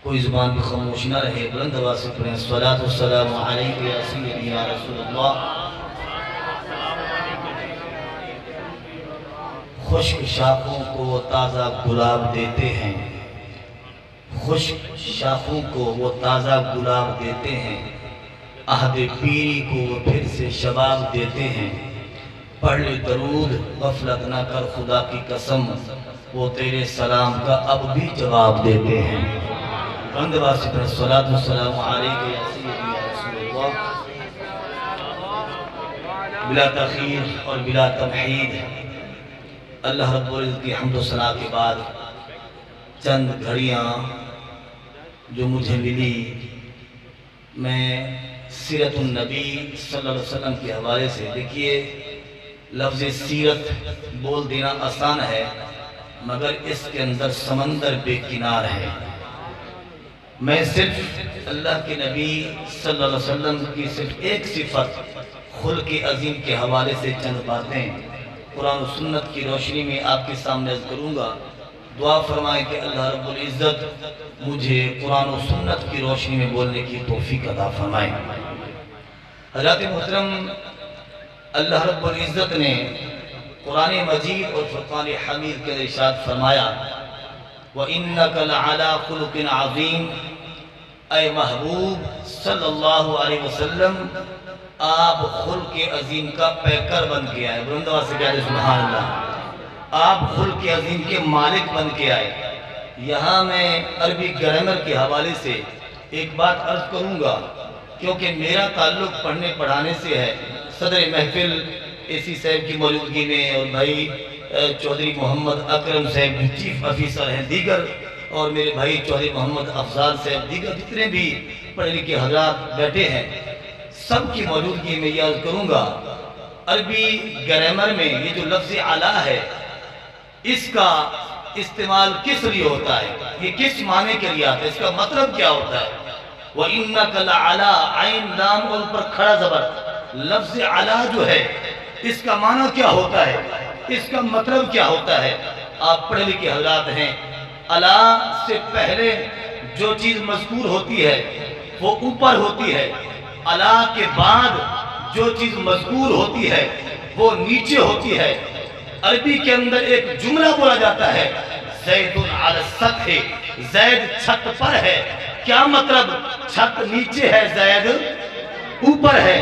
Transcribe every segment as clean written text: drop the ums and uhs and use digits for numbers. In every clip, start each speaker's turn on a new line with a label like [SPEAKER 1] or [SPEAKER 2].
[SPEAKER 1] کوئی زبان بھی خاموش نہ رہے، بلند آواز سے پڑھیں الصلاۃ والسلام علیک یا سیدی یا رسول اللہ۔ خشک شاخوں کو وہ تازہ گلاب دیتے ہیں، خشک شاخوں کو وہ تازہ گلاب دیتے ہیں، عہد پیری کو وہ پھر سے شباب دیتے ہیں۔ پڑھ لے درود غفلت نہ کر خدا کی قسم، وہ تیرے سلام کا اب بھی جواب دیتے ہیں۔ بلند آواز سے پڑھیں الصلاۃ والسلام علیک یا سیدی یا رسول اللہ۔ بلا تاخیر اور بلا تمہید اللہ رب العزت کی حمد و ثنا کے بعد چند گھڑیاں جو مجھے ملی، میں سیرت النبی صلی اللہ علیہ وسلم کے حوالے سے، دیکھیے لفظ سیرت بول دینا آسان ہے مگر اس کے اندر سمندر بے کنار ہے۔ میں صرف اللہ کے نبی صلی اللہ علیہ وسلم کی صرف ایک صفت خلق عظیم کے حوالے سے چند باتیں قرآن و سنت کی روشنی میں آپ کے سامنے عرض کروں گا۔ دعا فرمائیں کہ اللہ رب العزت مجھے قرآن و سنت کی روشنی میں بولنے کی توفیق عطا فرمائیں۔ حضرات محترم، اللہ رب العزت نے قرآن مجید اور فرقان حمید کے ارشاد فرمایا وَإِنَّكَ لَعَلَىٰ خُلُقٍ عَظِيمٍ، اے محبوب صلی اللہ علیہ وسلم آپ خلق عظیم کا پیکر بن کے آئے۔ بلند آواز سے کہہ دیں سبحان اللہ۔ آپ خلق عظیم کے مالک بن کے آئے۔ یہاں میں عربی گرامر کے حوالے سے ایک بات عرض کروں گا کیونکہ میرا تعلق پڑھنے پڑھانے سے ہے۔ صدر محفل اے سی صاحب کی موجودگی میں اور بھائی چودھری محمد اکرم صاحب چیف آفیسر ہیں، دیگر اور میرے بھائی چودھری محمد افضال صاحب، دیگر جتنے بھی پڑھے لکھے حضرات بیٹھے ہیں، سب کی موجودگی میں یہ عرض کروں گا عربی گرامر میں یہ جو لفظ اعلیٰ ہے اس کا استعمال کس لیے ہوتا ہے، یہ کس معنی کے لیے آتا ہے، اس کا مطلب کیا ہوتا ہے؟ وَإِنَّكَ لَعَلَىٰ عین لام اور اوپر کھڑا زبر، لفظ اعلیٰ جو ہے اس کا معنی کیا ہوتا ہے، اس کا مطلب کیا ہوتا ہے؟ آپ پڑھے لکھے حضرات ہیں، اعلیٰ سے پہلے جو چیز مذکور ہوتی ہے وہ اوپر ہوتی ہے، اعلیٰ کے بعد جو چیز مذکور ہوتی ہے وہ نیچے ہوتی ہے۔ عربی کے اندر ایک جملہ بولا جاتا ہے زید علی السطح، زید چھت پر ہے، کیا مطلب؟ چھت نیچے ہے، زید اوپر ہے۔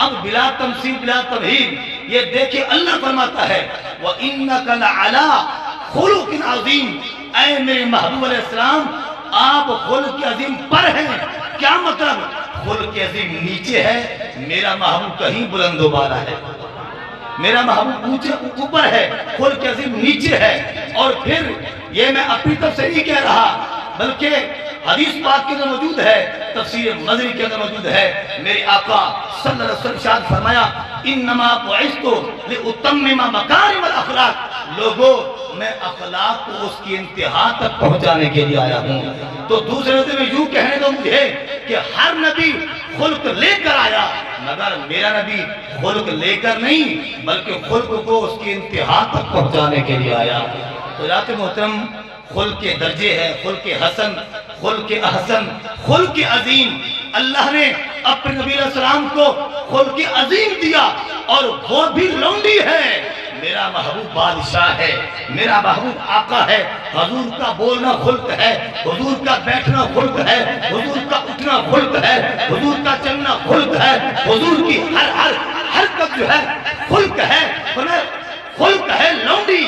[SPEAKER 1] اب بلا تمثیل بلا تمہید یہ دیکھیں اللہ فرماتا ہے وَإِنَّكَ لَعَلَىٰ خُلُقٍ عَظِيمٍ، اے میرے محبوب علیہ السلام آپ خلق عظیم پر ہیں۔ کیا مطلب؟ خلق عظیم نیچے ہے، میرا محبوب کہیں بلند و بالا ہے، میرا محبوب اوپر ہے، خلق عظیم نیچے ہے۔ اور پھر یہ میں اپنی طرف سے نہیں کہہ رہا بلکہ حدیث پاک کے اندر موجود ہے، تفسیر مظری کے اندر موجود ہے، میرے آقا صلی اللہ علیہ وسلم ارشاد فرمایا انما بعثت لاتمم مکارم الاخلاق، لوگوں میں اخلاق کو اس کی انتہا تک پہنچانے کے لیے آیا ہوں۔ تو دوسرے لفظ میں یوں کہنے دو مجھے کہ ہر نبی خلق لے کر آیا مگر میرا نبی خلق لے کر نہیں بلکہ خلق کو اس کی انتہا تک پہنچانے کے لیے آیا۔ تو حضرات محترم، خلق درجے ہے، خلق حسن، خلق احسن، خلق عظیم۔ اللہ نے اپنے نبی علیہ السلام کو خلق عظیم دیا اور وہ بھی لونڈی ہے۔ میرا محبوب بادشاہ ہے، میرا محبوب آقا ہے، حضور کا بولنا خلق ہے، حضور کا بیٹھنا خلق ہے، حضور کا اٹھنا خلق ہے، حضور کا چلنا خلق ہے، حضور کی ہر حرکت جو ہے خلق ہے، خلق ہے لونڈی۔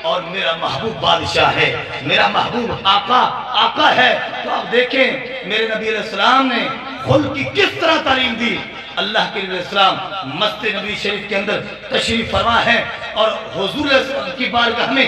[SPEAKER 1] اور میرا محبوب بادشاہ ہے، میرا محبوب آقا ہے۔ تو آپ دیکھیں میرے نبی علیہ السلام نے خلق کی کس طرح تعلیم دی۔ اللہ کے نبی علیہ السلام مسجد نبی شریف کے اندر تشریف فرما ہے اور حضور علیہ السلام کی بارگاہ میں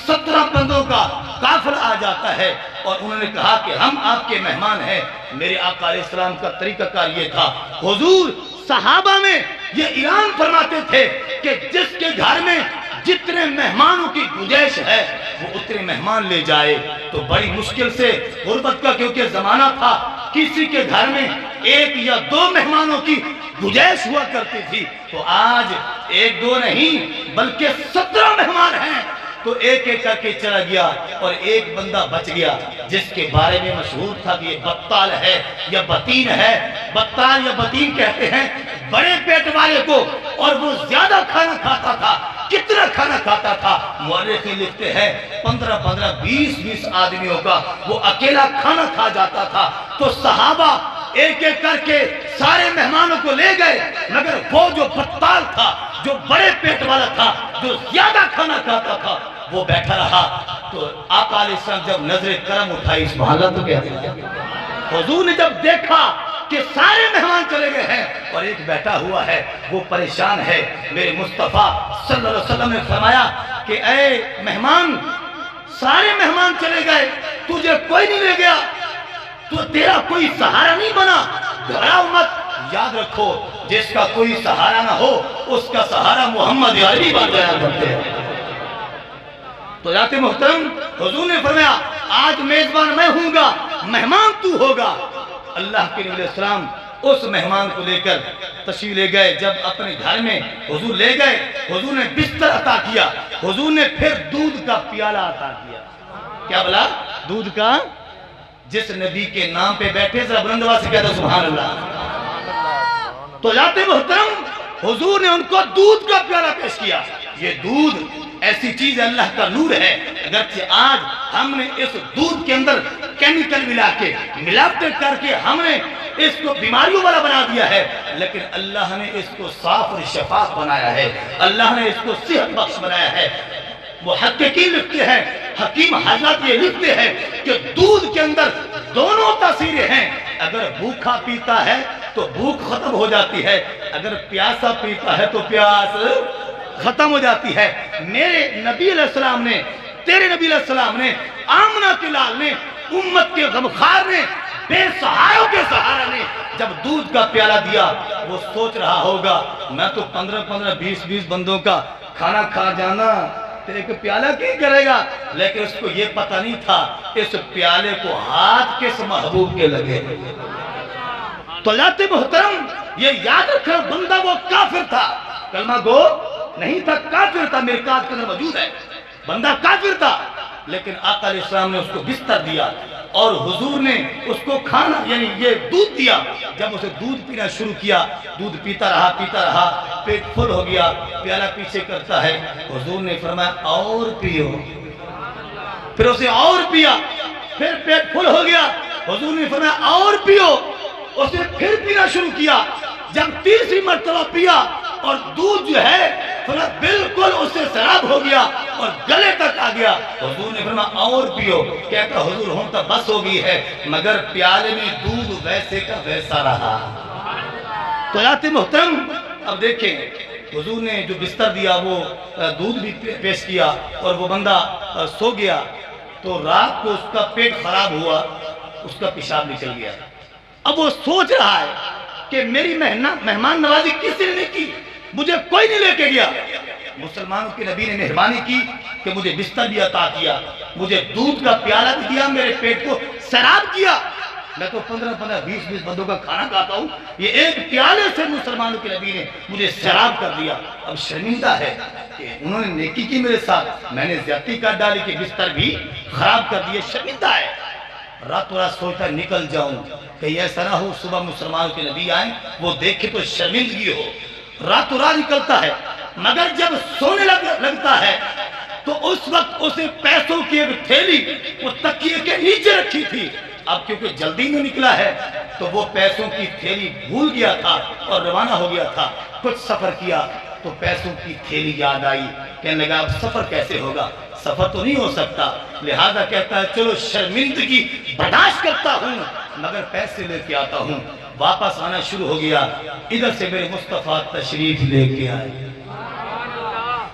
[SPEAKER 1] 17 بندوں کا قافلہ آ جاتا ہے اور انہوں نے کہا کہ ہم آپ کے مہمان ہیں۔ میرے آقا علیہ السلام کا طریقہ کار یہ تھا، حضور صحابہ میں یہ اعلان فرماتے تھے کہ جس کے گھر میں جتنے مہمانوں کی گنجائش ہے وہ اتنے مہمان لے جائے۔ تو بڑی مشکل سے غربت کا کیونکہ زمانہ تھا، کسی کے گھر میں 1 یا 2 مہمانوں کی گنجائش ہوا کرتی تھی۔ تو آج 1 2 نہیں بلکہ 17 مہمان ہیں۔ تو ایک ایک کر کے چلا گیا اور ایک بندہ بچ گیا جس کے بارے میں مشہور تھا کہ یہ بطال ہے یا بطین ہے. بطال یا بطین کہتے ہیں بڑے پیٹ والے کو, اور وہ زیادہ کھانا کھاتا تھا. کتنا کھانا کھاتا تھا؟ مورخین لکھتے ہیں 15 20 آدمیوں کا وہ اکیلا کھانا کھا جاتا تھا. تو صحابہ ایک ایک کر کے سارے مہمانوں کو لے گئے, مگر وہ جو بطال تھا, جو بڑے پیٹ والا تھا, جو زیادہ کھانا کھاتا تھا, وہ بیٹھا رہا. تو آقا علیہ السلام جب نظر کرم اٹھائی, سبحان اللہ تو کہتے ہیں, حضور نے جب دیکھا کہ سارے مہمان چلے گئے ہیں اور ایک بیٹھا ہوا ہے, وہ پریشان ہے. میرے مصطفیٰ صلی اللہ علیہ وسلم نے فرمایا کہ اے مہمان, سارے مہمان چلے گئے, تجھے کوئی نہیں لے گیا, تو تیرا کوئی سہارا نہیں بنا. گھبراؤ مت, یاد رکھو جس کا کوئی سہارا نہ ہو اس کا سہارا محمد عربی بات بیان کرتے ہیں. تو ذات محترم حضور نے فرمایا آج میزبان میں ہوں گا, مہمان تو ہوگا. اللہ کے نبی علیہ السلام اس مہمان کو لے کر تشریف لے گئے. جب اپنے گھر میں حضور لے گئے, حضور نے بستر عطا کیا, حضور نے پھر دودھ کا پیالہ عطا کیا. کیا بلا؟ دودھ کا. جس نبی کے نام پہ بیٹھے ذرا بلند آواز سے کہتا سبحان اللہ. تو ذات محترم حضور نے ان کو دودھ کا پیالہ پیش کیا. یہ دودھ ایسی چیز ہے, اللہ کا نور ہے. اگرچہ آج ہم نے اس دودھ کے اندر کیمیکل ملا کے, ملاوٹیں کر کے ہم نے اس کو بیماریوں والا بنا دیا ہے, لیکن اللہ نے اس کو صاف اور شفاف بنایا ہے. اللہ نے اس کو صحت بخش بنایا ہے. محققین لکھتے ہیں, حکیم حضرات یہ لکھتے ہیں کہ دودھ کے اندر دونوں تاثیریں ہیں. اگر بھوکا پیتا ہے تو بھوک ختم ہو جاتی ہے, اگر پیاسا پیتا ہے تو پیاس ختم ہو جاتی ہے. میرے نبی علیہ السلام نے, تیرے نبی علیہ السلام نے, آمنہ کے لال نے, امت کے غمخوار نے, بے سہاروں کے سہارا نے جب دودھ کا پیالہ دیا, وہ سوچ رہا ہوگا میں تو 15 20 بندوں کا کھانا کھا جانا, ایک پیالہ کی کرے گا. لیکن اس کو یہ پتہ نہیں تھا اس پیالے کو ہاتھ کس محبوب کے لگے. تو ذات محترم یہ یاد رکھنا, بندہ وہ کافر تھا, کلمہ گو نہیں تھا, کافر تھا. مرکات کے اندر موجود ہے, بندہ کافر تھا, لیکن آقا علیہ السلام نے اس کو بستر دیا اور حضور نے اس کو کھانا یعنی یہ دودھ دیا. جب اسے دودھ پینا شروع کیا, دودھ پیتا رہا, پیٹ پھل ہو گیا, پیالہ پیچھے کرتا ہے. حضور نے فرمایا اور پیو, پھر اسے اور پیا, پھر پیٹ پھل ہو گیا. حضور نے فرمایا اور پیو, اسے پھر پینا شروع کیا. جب تیسری مرتبہ پیا اور دودھ جو ہے بالکل اسے شراب ہو گیا اور گلے تک آ گیا. حضور نے فرمایا اور پیو. کہتا حضور ہوں تو بس ہو گئی ہے, مگر پیالے میں دودھ ویسے کا ویسا رہا. تو ذات محترم اب دیکھیں, حضور نے جو بستر دیا وہ دودھ بھی پیش کیا اور وہ بندہ سو گیا. تو رات کو اس کا پیٹ خراب ہوا, اس کا پیشاب نکل گیا. اب وہ سوچ رہا ہے کہ میری مہمان نوازی کسی نے نہیں کی, مجھے کوئی نہیں لے کے گیا. مسلمانوں کے نبی نے مہربانی کی کہ مجھے بستر بھی عطا کیا, مجھے دودھ کا پیالہ بھی دیا, میرے پیٹ کو سیراب کیا. میں تو 15 20 بندوں کا کھانا کھاتا ہوں, یہ ایک پیالے سے مسلمانوں کے نبی نے مجھے سیراب کر دیا. اب شرمندہ ہے کہ انہوں نے نیکی کی میرے ساتھ, میں نے زیادتی کر ڈالی کہ بستر بھی خراب کر دیے. شرمندہ ہے. راتوں رات سوچتا نکل جاؤں, کہیں ایسا نہ ہو صبح مسلمانوں کے نبی آئیں وہ دیکھے تو شرمندگی ہو. راتوں رات نکلتا ہے, مگر جب سونے لگتا ہے تو اس وقت اسے پیسوں کی ایک تھیلی وہ تکیے کے نیچے رکھی تھی. اب کیونکہ جلدی میں نکلا ہے تو وہ پیسوں کی تھیلی بھول گیا تھا اور روانہ ہو گیا تھا. کچھ سفر کیا تو پیسوں کی تھیلی یاد آئی, کہنے لگا اب سفر کیسے ہوگا, سفر تو نہیں ہو سکتا. لہذا کہتا ہے چلو شرمندگی برداشت کرتا ہوں مگر پیسے لے کے آتا ہوں. واپس آنا شروع ہو گیا. ادھر سے میرے مصطفیٰ تشریف لے کے آئے.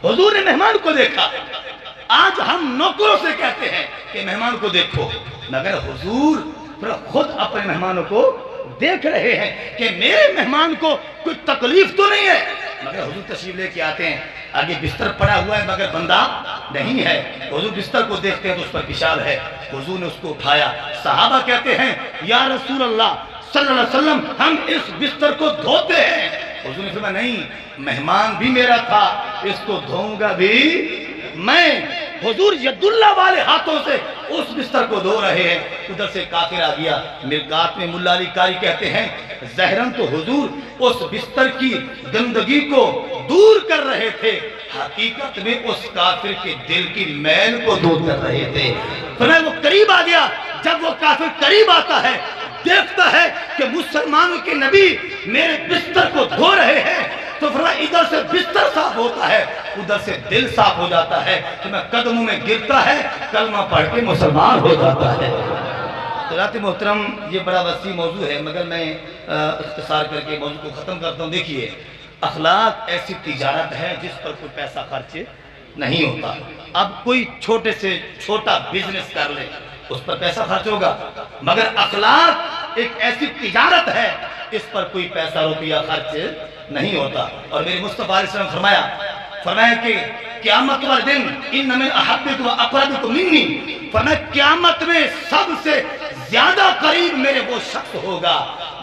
[SPEAKER 1] حضور نے مہمان کو دیکھا. آج ہم نوکروں سے کہتے ہیں کہ مہمان کو دیکھو, مگر حضور خود اپنے مہمانوں کو دیکھ رہے ہیں کہ میرے مہمان کو کوئی تکلیف تو نہیں ہے. مگر حضور تشریف لے کے آتے ہیں, آگے بستر پڑا ہوا ہے مگر بندہ نہیں ہے. حضور بستر کو دیکھتے ہیں تو اس پر پیشاب ہے. حضور نے اس کو اٹھایا. صحابہ کہتے ہیں یا رسول اللہ صلی اللہ علیہ وسلم ہم اس بستر کو دھوتے ہیں. حضور نے فرمایا نہیں, مہمان بھی میرا تھا, اس کو دھوؤں گا بھی میں. حضور یداللہ والے ہاتھوں سے اس بستر کو دھو رہے ہیں، ادھر سے کافر آ گیا۔ مرقات میں ملا علی قاری کہتے ہیں ظاہراً تو حضور اس بستر کی گندگی کو دور کر رہے تھے، حقیقت میں اس کافر کے دل کی میل کو دور کر رہے تھے۔ فرمایا وہ قریب آ گیا، جب وہ کافر قریب آتا ہے دیکھتا ہے کہ مسلمانوں کے نبی میرے بستر کو دھو رہے ہیں، تو فرمایا ادھر سے بستر صاف ہوتا ہے، ادھر سے دل صاف ہو جاتا ہے، تو میں قدموں میں گرتا ہے، کلمہ پڑھ کے مسلمان ہو جاتا ہے۔ حضرات محترم، یہ بڑا وسیع موضوع ہے، مگر میں اختصار کر کے موضوع کو ختم کرتا ہوں۔ دیکھیے، اخلاق ایسی تجارت ہے جس پر کوئی پیسہ خرچ نہیں ہوتا۔ اب کوئی چھوٹے سے چھوٹا بزنس کر لے، اس پر پیسہ خرچ ہوگا، مگر اخلاق ایک ایسی تجارت ہے اس پر کوئی پیسہ روپیہ خرچ نہیں ہوتا۔ اور میرے مصطفیٰ علیہ السلام فرمایا کہ قیامت والے دن ان من احبکم واقربکم منی، فرمایا قیامت میں سب سے زیادہ قریب میرے وہ شخص ہوگا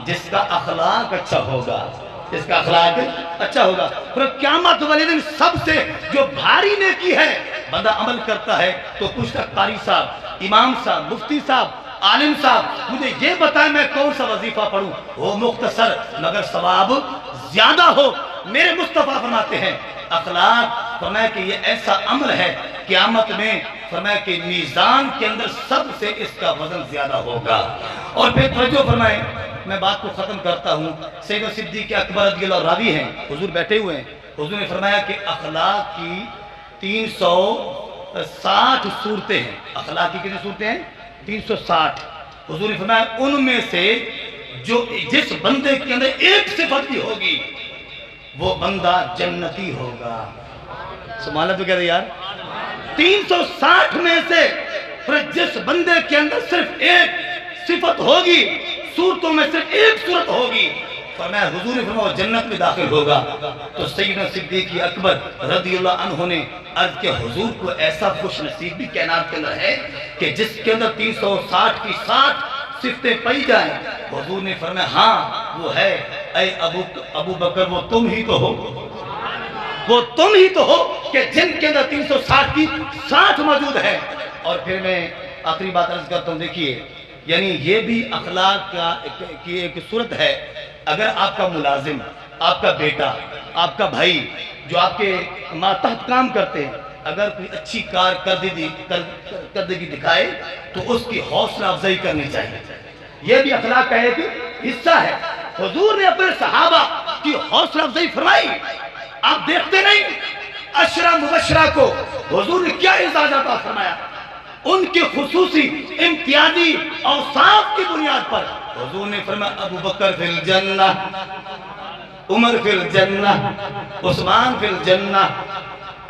[SPEAKER 1] جس کا اخلاق اچھا ہوگا، جس کا اخلاق اچھا ہوگا۔ قیامت والے دن سب سے جو بھاری نیکی ہے، بندہ عمل کرتا ہے تو پوچھتا قاری صاحب، امام صاحب، مفتی صاحب، عالم صاحب، مجھے یہ بتائیں میں کون سا وظیفہ پڑھوں، وہ مختصر مگر ثواب زیادہ ہو۔ میرے مصطفیٰ فرماتے ہیں اخلاق، فرمایا کہ یہ ایسا عمل ہے قیامت میں، فرمایا کہ میزان کے اندر سب سے اس کا وزن زیادہ ہوگا۔ اور پھر توجہ فرمائیں، میں بات کو ختم کرتا ہوں۔ سیدنا صدیق اکبر رضی اللہ راوی ہیں، حضور بیٹھے ہوئے ہیں، حضور نے فرمایا کہ اخلاق کی 360 صورتیں ہیں۔ اخلاق کی کتنی صورتیں ہیں؟ 360۔ حضور نے فرمایا ان میں سے جو جس بندے کے اندر ایک صفت بھی ہوگی وہ بندہ جنتی ہوگا۔ سبحان اللہ تو کہتے یار، 360 میں سے جس بندے کے اندر صرف ایک صفت ہوگی، صورتوں میں صرف ایک صورت ہوگی، فرمایا حضور نے فرمایا وہ جنت میں داخل ہوگا۔ تو سیدنا صدیق اکبر رضی اللہ عنہ نے عرض کیا حضور کو ایسا خوش نصیب بھی کائنات کے اندر ہے کہ جس کے اندر 360 کی 60 صفتیں پائی جائیں؟ حضور نے فرمایا ہاں وہ ہے، اے ابو بکر وہ تم ہی تو ہو، وہ تم ہی تو ہو کہ جن کے اندر 360 کی 60 موجود ہے۔ اور پھر میں آخری بات عرض کرتا ہوں، دیکھیے یعنی یہ بھی اخلاق کی ایک صورت ہے۔ اگر آپ کا ملازم، آپ کا بیٹا، آپ کا بھائی جو آپ کے ماتحت کام کرتے ہیں، اگر کوئی اچھی کارکردگی دکھائے تو اس کی حوصلہ افزائی کرنی چاہیے، یہ بھی اخلاق کا ایک حصہ ہے۔ حضور نے اپنے صحابہ کی حوصلہ افزائی فرمائی۔ آپ دیکھتے نہیں عشرہ مبشرہ کو حضور نے کیا اعزاز عطا فرمایا، ان کے خصوصی امتیازی اوصاف کی بنیاد پر حضور نے فرمایا ابو بکر فی الجنہ، عمر فی الجنہ، عثمان فی الجنہ،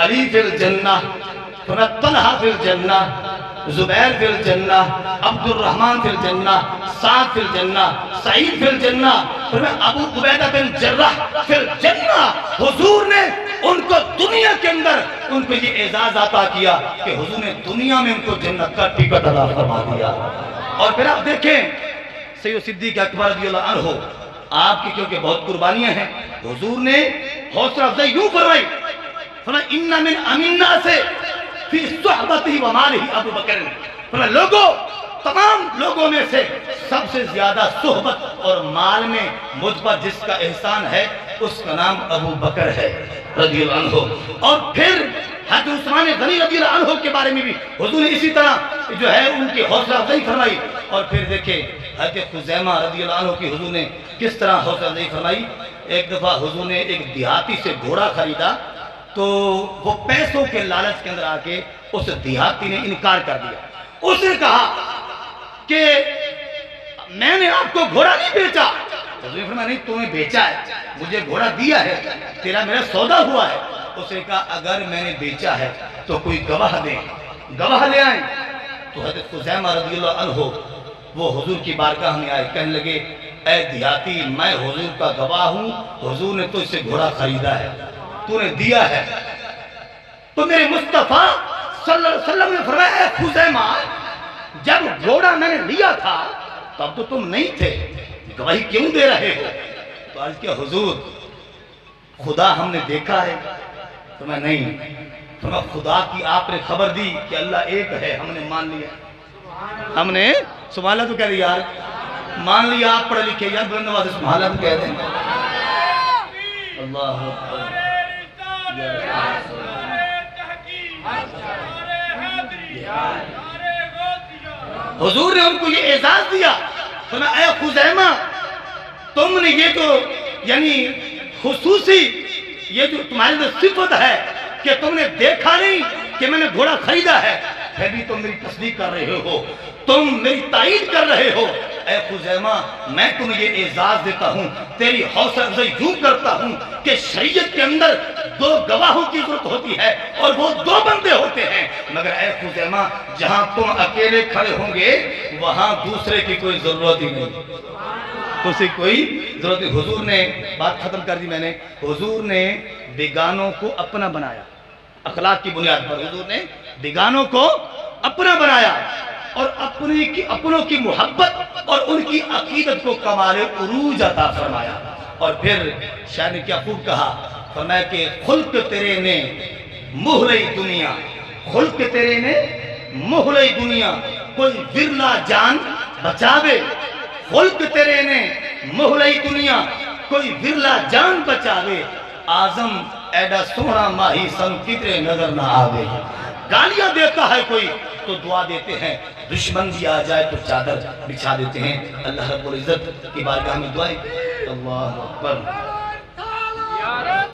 [SPEAKER 1] علی فی الجنہ، طلحہ فی الجنہ، زبیر فی الجنہ، عبد الرحمن فی الجنہ، سعد فی الجنہ، سعید فی الجنہ، ابو عبیدہ بن جراح فی الجنہ۔ حضور نے ان کو دنیا کے اندر ان کو یہ اعزاز عطا کیا کہ حضور نے دنیا میں ان کو جنت کا ٹکٹ عطا فرما دیا۔ اور پھر آپ دیکھیں سیدنا صدیق اکبر رضی اللہ عنہ، آپ کی کیونکہ بہت قربانیاں ہیں، حضور نے حوصلہ افزائی یوں فرمائی، فرمایا ان من امنا سے فی صحبتہ و مالہ ابو بکر، فرمایا لوگوں، تمام لوگوں میں سے سب سے زیادہ صحبت اور مال میں مجھ پر جس کا احسان ہے اس کا نام ابو بکر ہے رضی اللہ عنہ۔ اور پھر حضرت عثمان غنی رضی اللہ عنہ کے بارے میں بھی حضور نے اسی طرح جو ہے ان کی حوصلہ افزائی فرمائی۔ اور پھر دیکھیں حضرت خزیمہ رضی اللہ عنہ کی حضور نے کس طرح حوصلہ افزائی فرمائی۔ ایک دفعہ حضور نے ایک دیہاتی سے گھوڑا خریدا تو وہ پیسوں کے لالچ کے اندر آ کے اس دیہاتی نے انکار کر دیا۔ اس نے کہا کہ میں نے آپ کو گھوڑا نہیں بیچا۔ حضور نے فرمایا نہیں تمہیں بیچا ہے، مجھے گھوڑا دیا ہے، تیرا میرا سودا ہوا ہے۔ اس نے کہا اگر میں نے بیچا ہے تو کوئی گواہ دیں، گواہ لے آئیں۔ تو حضرت خزیمہ رضی اللہ عنہ وہ حضور کی بارگاہ میں آئے، کہنے لگے اے دیہاتی میں حضور کا گواہ ہوں، حضور نے تو اس سے گھوڑا خریدا ہے، تو نے دیا ہے۔ تو میرے مصطفیٰ صلی اللہ علیہ وسلم نے فرمایا اے خزیمہ جب گھوڑا میں نے لیا تھا تب تو تم نہیں تھے، گواہی کیوں دے رہے ہو؟ تو عرض کیا حضور خدا ہم نے دیکھا ہے؟ فرمایا نہیں، فرمایا خدا کی آپ نے خبر دی کہ اللہ ایک ہے، ہم نے مان لیا، ہم نے سبحان اللہ تو کہہ دیا یار، مان لیا، آپ پڑھے لکھے یار بلند آواز سے سبحان اللہ تو کہہ دیں۔ اللہ اکبر۔ حضور نے ان کو یہ اعزاز دیا، فرمایا اے خزیمہ تم نے یہ تو یعنی خصوصی یہ جو تمہاری جو صفت ہے کہ تم نے دیکھا نہیں کہ میں نے گھوڑا خریدا ہے، پھر بھی تم میری تصدیق کر رہے ہو، تم میری تائید کر رہے ہو۔ اے خزیمہ میں تمہیں یہ اعزاز دیتا ہوں، تیری حوصلہ افزائی یوں کرتا ہوں کہ شریعت کے اندر دو گواہوں کی ضرورت ہوتی ہے اور وہ دو بندے ہوتے ہیں، مگر اے خزیمہ جہاں تم اکیلے کھڑے ہوں گے وہاں دوسرے کی کوئی ضرورت ہی نہیں، اسے کوئی ضرورت نہیں۔ حضور نے بات ختم کر دی میں نے، حضور نے بیگانوں کو اپنا بنایا، اخلاق کی بنیاد پر حضور نے بیگانوں کو اپنا بنایا اور اپنوں کی محبت اور ان کی عقیدت کو کمال عروج عطا فرمایا۔ اور پھر شاعر نے کیا خوب کہا، فرمایا کہ خلق تیرے نے مہلئی دنیا، خلق تیرے نے مہلئی دنیا، کوئی ورلا جان بچاوے، خلق تیرے نے مہلئی دنیا، کوئی ورلا جان بچاوے، آزم ایڈا سونا ماہی سن کتنے نظر نہ آوے۔ گالیاں دیتا ہے کوئی تو دعا دیتے ہیں، دشمن بھی آ جائے تو چادر بچھا دیتے ہیں۔ اللہ رب العزت کی بارگاہ میں دعائیں۔ اللہ اکبر۔